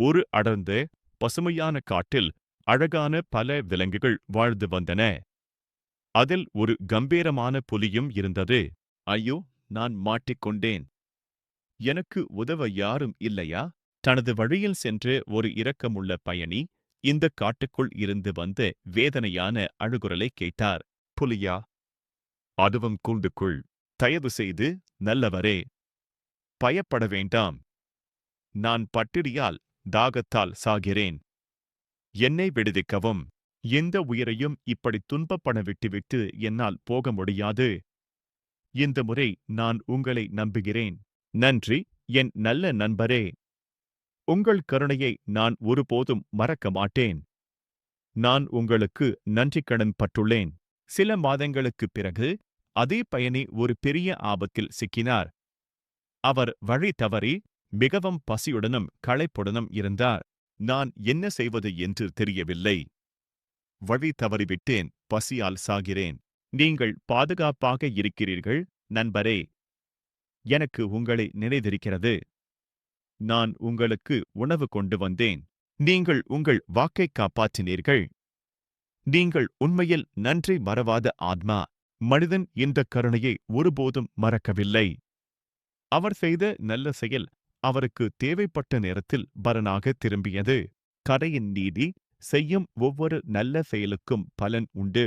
ஒரு அடர்ந்த, பசுமையான காட்டில் அழகான பல விலங்குகள் வாழ்ந்து வந்தன. அதில் ஒரு கம்பீரமான புலியும் இருந்தது. ஐயோ, நான் மாட்டிக்கொண்டேன். எனக்கு உதவ யாரும் இல்லையா? தனது வழியில் சென்ற ஒரு இரக்கமுள்ள பயணி இந்த காட்டுக்குள் இருந்து வந்த வேதனையான அழுகுரலை கேட்டார். புலியா, அதுவும் கூண்டுக்குள். தயவு செய்து, நல்லவரே, பயப்பட வேண்டாம். நான் பட்டினியால், தாகத்தால் சாகிறேன். என்னை விடுவிக்கவும். எந்த உயிரையும் இப்படி துன்பப்பட விட்டுவிட்டு என்னால் போக முடியாது. இந்த முறை நான் உங்களை நம்புகிறேன். நன்றி, என் நல்ல நண்பரே. உங்கள் கருணையை நான் ஒருபோதும் மறக்க மாட்டேன். நான் உங்களுக்கு நன்றிக்கடன் பட்டுள்ளேன். சில மாதங்களுக்குப் பிறகு அதே பயணி ஒரு பெரிய ஆபத்தில் சிக்கினார். அவர் வழி தவறி மிகவும் பசியுடனும் களைப்புடனும் இருந்தார். நான் என்ன செய்வது என்று தெரியவில்லை. வழி தவறிவிட்டேன், பசியால் சாகிறேன். நீங்கள் பாதுகாப்பாக இருக்கிறீர்கள், நண்பரே. எனக்கு உங்களை நினைவிருக்கிறது. நான் உங்களுக்கு உணவு கொண்டு வந்தேன். நீங்கள் உங்கள் வாக்கைக் காப்பாற்றினீர்கள். நீங்கள் உண்மையில் நன்றி மறவாத ஆத்மா. மனிதன் இந்த கருணையை ஒருபோதும் மறக்கவில்லை. அவர் செய்த நல்ல செயல் அவருக்கு தேவைப்பட்ட நேரத்தில் பலனாக திரும்பியது. கதையின் நீதி: செய்யும் ஒவ்வொரு நல்ல செயலுக்கும் பலன் உண்டு.